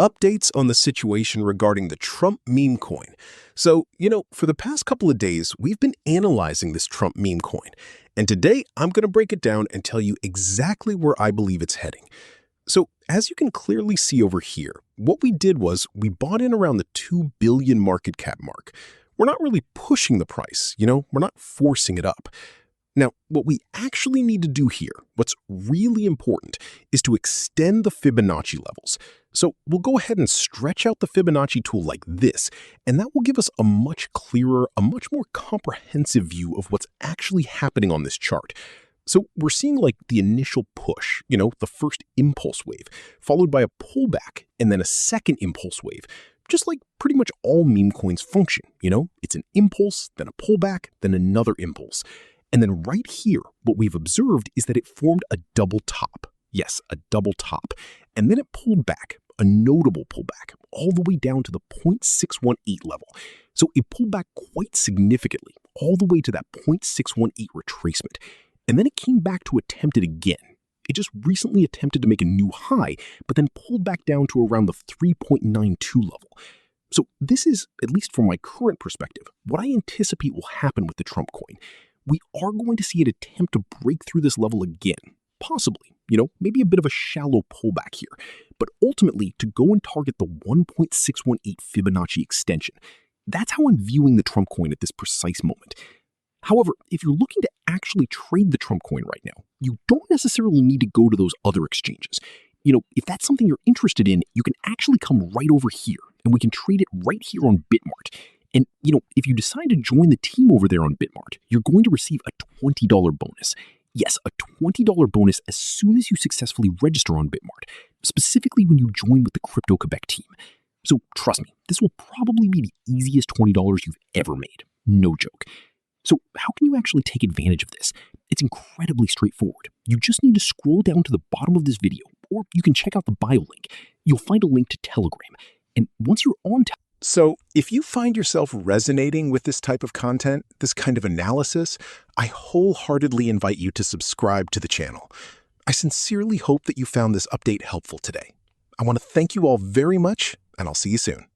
updates on the situation regarding the Trump meme coin. So, for the past couple of days, we've been analyzing this Trump meme coin. And today, I'm going to break it down and tell you exactly where I believe it's heading. So, as you can clearly see over here, what we did was we bought in around the 2 billion market cap mark. We're not really pushing the price, we're not forcing it up. Now, what we actually need to do here, what's really important, is to extend the Fibonacci levels. So we'll go ahead and stretch out the Fibonacci tool like this, and that will give us a much clearer, a much more comprehensive view of what's actually happening on this chart. So we're seeing like the initial push, the first impulse wave, followed by a pullback and then a second impulse wave, just like pretty much all meme coins function, It's an impulse, then a pullback, then another impulse. And then right here, what we've observed is that it formed a double top. Yes, a double top. And then it pulled back, a notable pullback, all the way down to the 0.618 level. So it pulled back quite significantly, all the way to that 0.618 retracement. And then it came back to attempt it again. It just recently attempted to make a new high, but then pulled back down to around the 3.92 level. So this is, at least from my current perspective, what I anticipate will happen with the Trump coin. We are going to see it attempt to break through this level again, possibly, maybe a bit of a shallow pullback here, but ultimately to go and target the 1.618 Fibonacci extension. That's how I'm viewing the Trump coin at this precise moment. However, if you're looking to actually trade the Trump coin right now, you don't necessarily need to go to those other exchanges. If that's something you're interested in, you can actually come right over here and we can trade it right here on Bitmart. And, if you decide to join the team over there on Bitmart, you're going to receive a $20 bonus. Yes, a $20 bonus as soon as you successfully register on Bitmart, specifically when you join with the Crypto-Quebec team. So trust me, this will probably be the easiest $20 you've ever made. No joke. So how can you actually take advantage of this? It's incredibly straightforward. You just need to scroll down to the bottom of this video, or you can check out the bio link. You'll find a link to Telegram. And once you're on Telegram, so if you find yourself resonating with this type of content, this kind of analysis, I wholeheartedly invite you to subscribe to the channel. I sincerely hope that you found this update helpful today. I want to thank you all very much, and I'll see you soon.